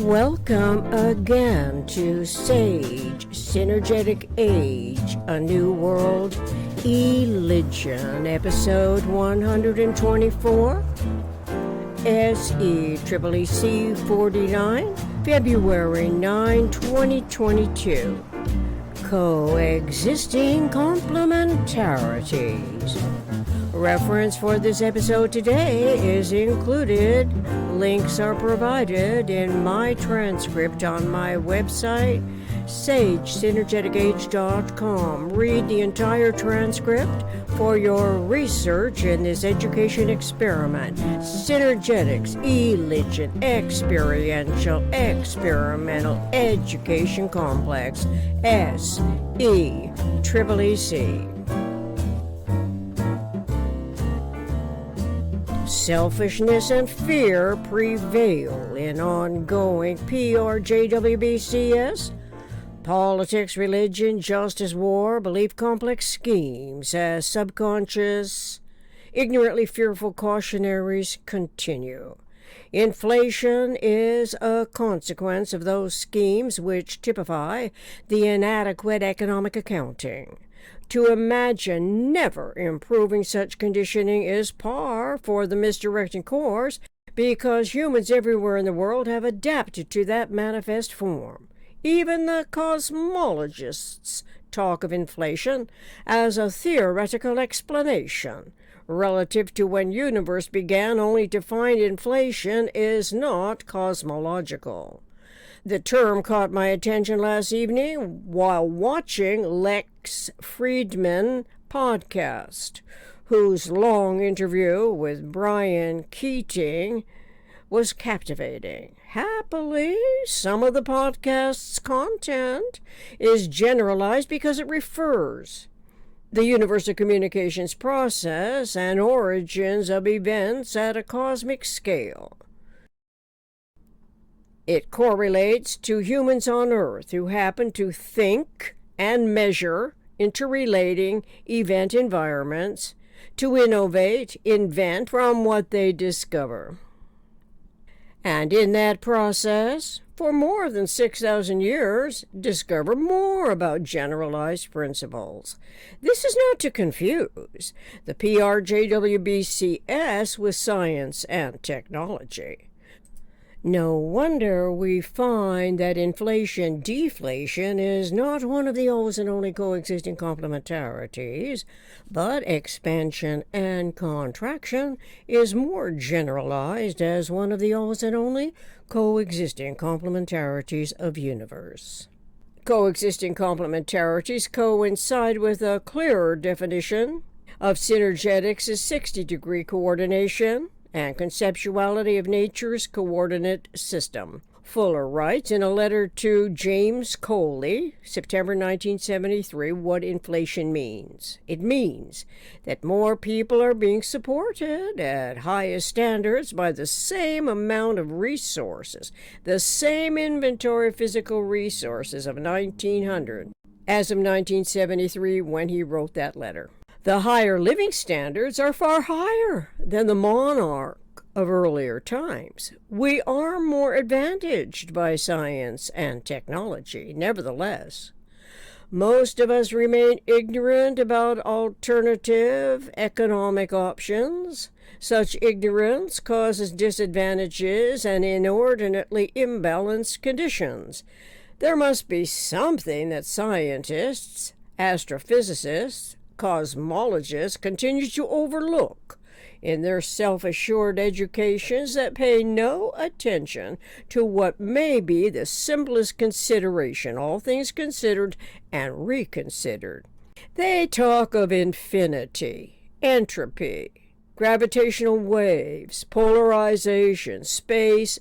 Welcome again to Sage, Synergetic Age, A New World, Eligion, episode 124, SECCC 49, February 9, 2022. Coexisting Complementarities. Reference for this episode today is included. Links are provided in my transcript on my website, sagesynergeticage.com. Read the entire transcript for your research in this education experiment. Synergetics, Eligion, Experiential, Experimental Education Complex, SECCC. Selfishness and fear prevail in ongoing PRJWBCS, politics, religion, justice, war, belief complex schemes as subconscious, ignorantly fearful cautionaries continue. Inflation is a consequence of those schemes which typify the inadequate economic accounting. To imagine never improving such conditioning is par for the misdirecting course, because humans everywhere in the world have adapted to that manifest form. Even the cosmologists talk of inflation as a theoretical explanation. Relative to when universe began, only to find inflation is not cosmological. The term caught my attention last evening while watching Lex Friedman podcast, whose long interview with Brian Keating was captivating. Happily, some of the podcast's content is generalized because it refers the universal communications process and origins of events at a cosmic scale. It correlates to humans on Earth who happen to think and measure interrelating event environments, to innovate, invent from what they discover. And in that process, for more than 6,000 years, discover more about generalized principles. This is not to confuse the PRJWBCS with science and technology. No wonder we find that inflation-deflation is not one of the always and only coexisting complementarities, but expansion and contraction is more generalized as one of the always and only coexisting complementarities of universe. Coexisting complementarities coincide with a clearer definition of synergetics as 60-degree coordination and conceptuality of nature's coordinate system. Fuller writes in a letter to James Coley, September 1973, what inflation means. It means that more people are being supported at highest standards by the same amount of resources, the same inventory of physical resources of 1900, as of 1973 when he wrote that letter. The higher living standards are far higher than the monarch of earlier times. We are more advantaged by science and technology. Nevertheless, most of us remain ignorant about alternative economic options. Such ignorance causes disadvantages and inordinately imbalanced conditions. There must be something that scientists, astrophysicists, cosmologists continue to overlook in their self-assured educations that pay no attention to what may be the simplest consideration, all things considered and reconsidered. They talk of infinity, entropy, gravitational waves, polarization, space,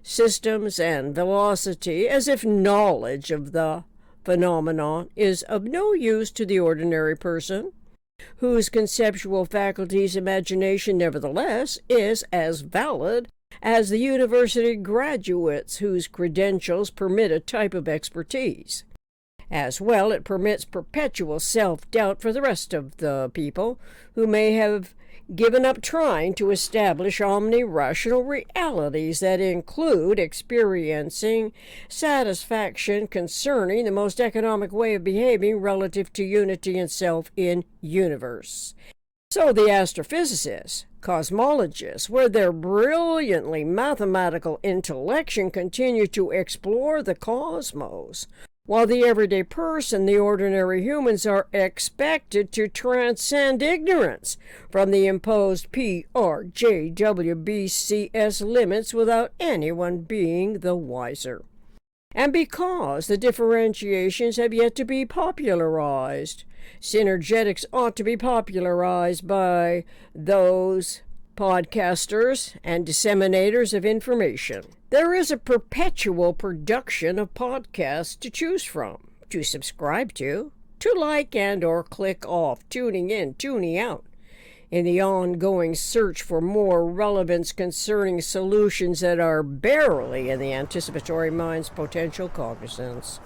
systems, and velocity, as if knowledge of the phenomenon is of no use to the ordinary person, whose conceptual faculties imagination nevertheless is as valid as the university graduates whose credentials permit a type of expertise. As well, it permits perpetual self-doubt for the rest of the people who may have given up trying to establish omni-rational realities that include experiencing satisfaction concerning the most economic way of behaving relative to unity and self in universe. So the astrophysicists, cosmologists, with their brilliantly mathematical intellection, continue to explore the cosmos, while the everyday person, the ordinary humans, are expected to transcend ignorance from the imposed PRJWBCS limits without anyone being the wiser. And because the differentiations have yet to be popularized, Synergetics ought to be popularized by those podcasters and disseminators of information. There is a perpetual production of podcasts to choose from, to subscribe to like and or click off, tuning in, tuning out, in the ongoing search for more relevance concerning solutions that are barely in the anticipatory mind's potential cognizance.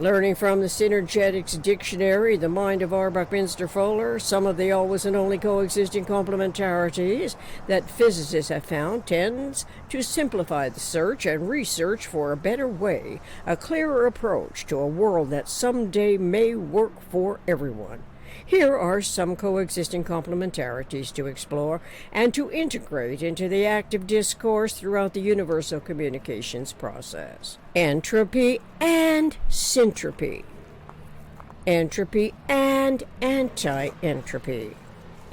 Learning from the Synergetics Dictionary, the mind of R. Buckminster Fuller, some of the always and only coexisting complementarities that physicists have found tends to simplify the search and research for a better way, a clearer approach to a world that someday may work for everyone. Here are some coexisting complementarities to explore and to integrate into the active discourse throughout the universal communications process. Entropy and syntropy. Entropy and anti-entropy.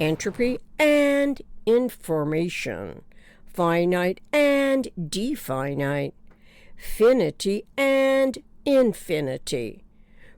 Entropy and information. Finite and definite. Finity and infinity.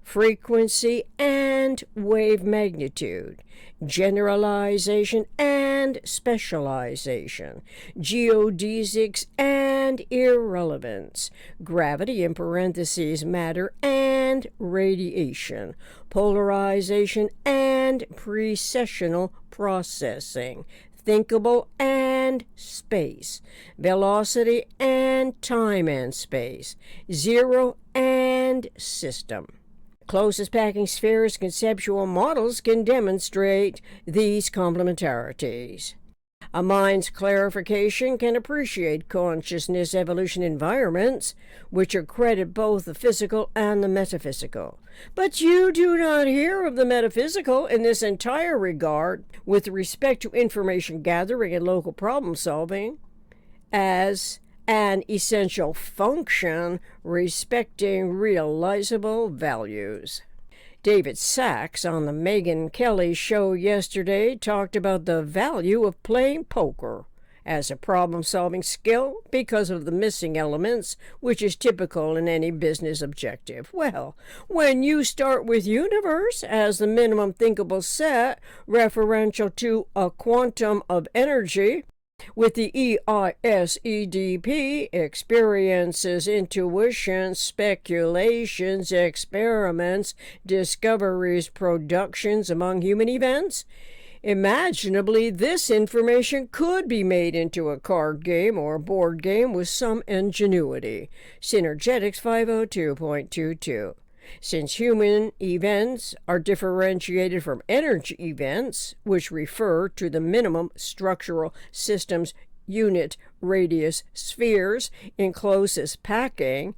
Frequency and wave magnitude, generalization and specialization, geodesics and irrelevance, gravity in parentheses, matter and radiation, polarization and precessional processing, thinkable and space, velocity and time and space, zero and system. Closest packing spheres conceptual models can demonstrate these complementarities. A mind's clarification can appreciate consciousness evolution environments, which accredit both the physical and the metaphysical. But you do not hear of the metaphysical in this entire regard with respect to information gathering and local problem solving as an essential function respecting realizable values. David Sachs on the Megyn Kelly show yesterday talked about the value of playing poker as a problem-solving skill because of the missing elements, which is typical in any business objective. Well, when you start with universe as the minimum thinkable set referential to a quantum of energy, with the EISEDP, experiences, intuitions, speculations, experiments, discoveries, productions among human events, imaginably this information could be made into a card game or board game with some ingenuity. Synergetics 502.22. Since human events are differentiated from energy events, which refer to the minimum structural systems unit radius spheres in closest packing,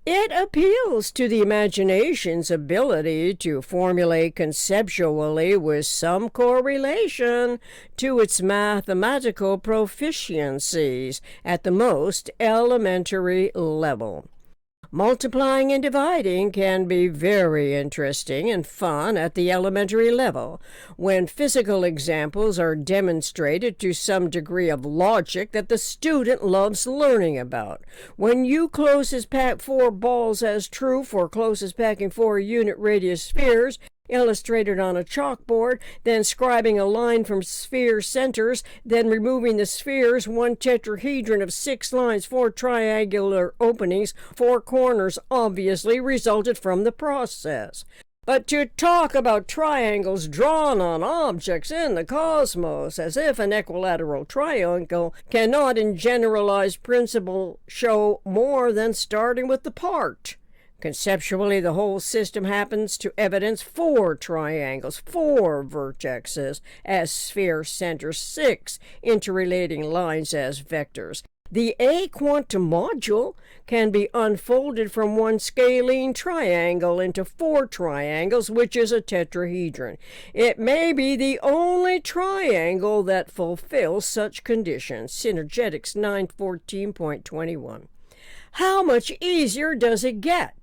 it appeals to the imagination's ability to formulate conceptually with some correlation to its mathematical proficiencies at the most elementary level. Multiplying and dividing can be very interesting and fun at the elementary level, when physical examples are demonstrated to some degree of logic that the student loves learning about. When you closest pack 4 balls as true for closest packing 4 unit radius spheres, illustrated on a chalkboard, then scribing a line from sphere centers, then removing the spheres, 1 tetrahedron of 6 lines, 4 triangular openings, 4 corners obviously resulted from the process. But to talk about triangles drawn on objects in the cosmos as if an equilateral triangle cannot in generalized principle show more than starting with the part, Conceptually, the whole system happens to evidence 4 triangles, 4 vertexes as sphere centers, 6 interrelating lines as vectors. The A quantum module can be unfolded from one scalene triangle into 4 triangles, which is a tetrahedron. It may be the only triangle that fulfills such conditions. Synergetics 914.21. How much easier does it get?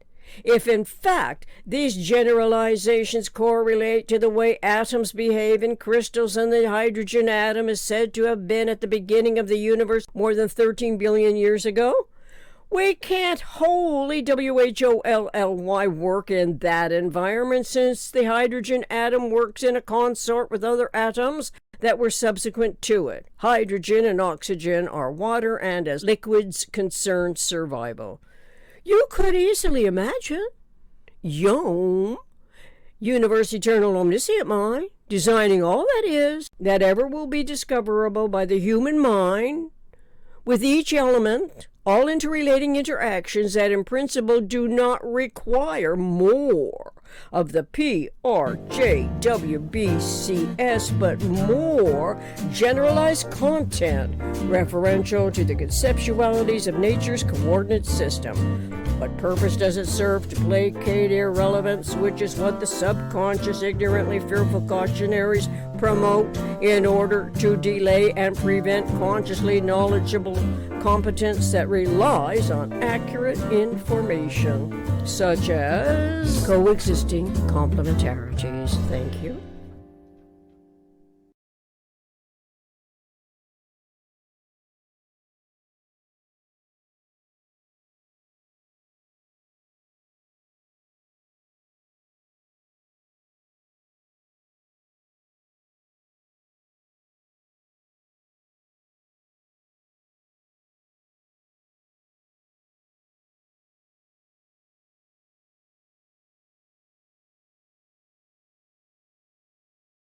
If in fact these generalizations correlate to the way atoms behave in crystals, and the hydrogen atom is said to have been at the beginning of the universe more than 13 billion years ago, we can't wholly WHOLLY work in that environment, since the hydrogen atom works in a consort with other atoms that were subsequent to it. Hydrogen and oxygen are water, and as liquids concern survival. You could easily imagine Yom, universe eternal omniscient mind, designing all that is, that ever will be discoverable by the human mind, with each element, all interrelating interactions that in principle do not require more of the PRJWBCS, but more generalized content referential to the conceptualities of nature's coordinate system. What purpose does it serve to placate irrelevance, which is what the subconscious, ignorantly fearful cautionaries promote in order to delay and prevent consciously knowledgeable competence that relies on accurate information, such as coexisting complementarities? Thank you.